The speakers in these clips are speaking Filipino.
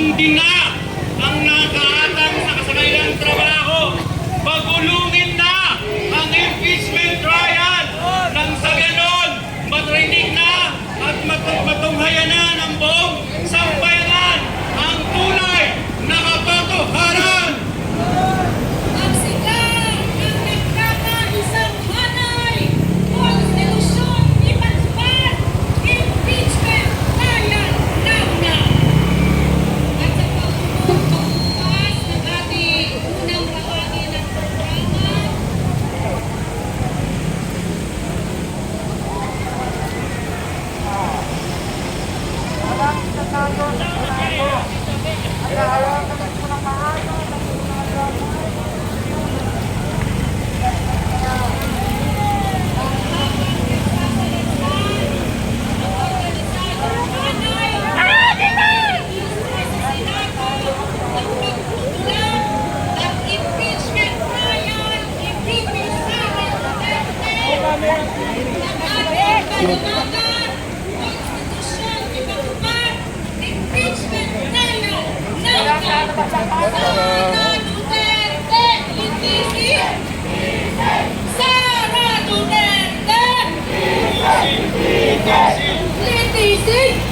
sundin na ang nakaatang sa kasagayang trabaho. Pagulungin na ang impeachment trial nang sa ganon matrinig na at matunghayan na ng buong sambayanan ang tunay na katotohanan. Magsigaw ng nagkakaisang hanay, konstitusyon ipatupad, impeachment trial na. At sa pagbubukas ng ating unang bahagi ng programa,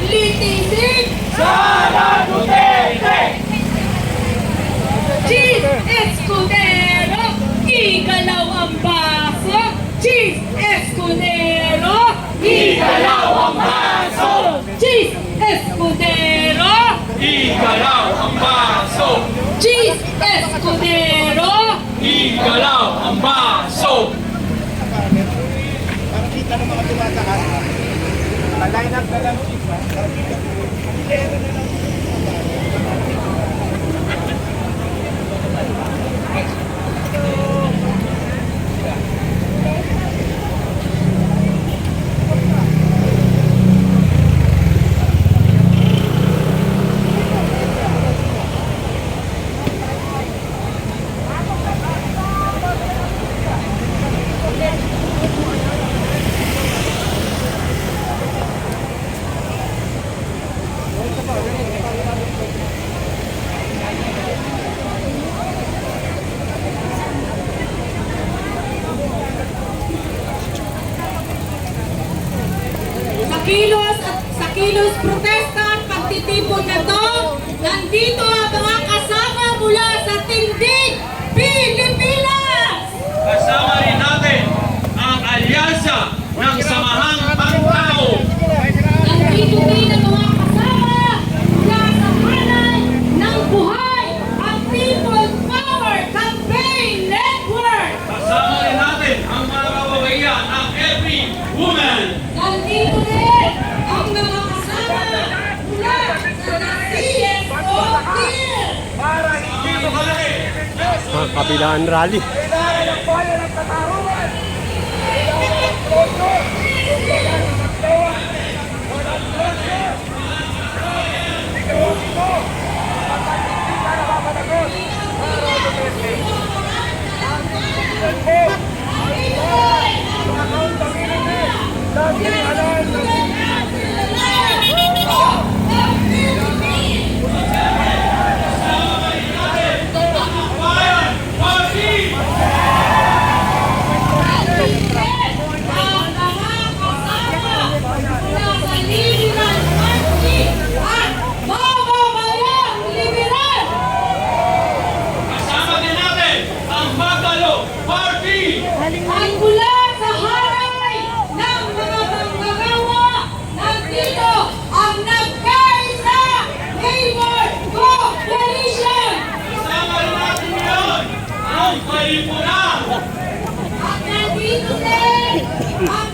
litisig! Sara Duterte! Cheese Escudero! Igalaw ang baso! Cheese Escudero! Igalaw ang baso! Cheese Escudero! Igalaw ang baso! Cheese Escudero! Igalaw ang baso! Parang kita ng mga tumataas. Line up na lang. Sa kilos protesta at pagtitipon na to, nandito ang mga kasama mula sa Tindig, Pilipinas! Kasama rin natin ang alyansa ng Samahang Pangtao. Nandito din ang mga kasama mula sa hanay ng buhay, ang People's Power Campaign Network! Kasama rin natin ang mga kababaihan ng Every Woman. Nandito din ang mga kasama mula sa CSOT! Para hindi Ito kalaki. Mga kabilaan rally. kailangan ng bayan ng katarungan. Kailangan ng trono. Kailangan ng magtawan. Walang trono. Ikaw mo. Kapag hindi ka napapanagot. Para Duterte. Ang Pilipinas mo. Ay mga accountability. Lagi alam ng Kasama din natin ang Magalo Party. Ang mula sa haray ng mga manggagawa, nandito ang nagkaisa Labor Coalition! Kasama rin natin ngayon ang Palipunan. At nandito din ang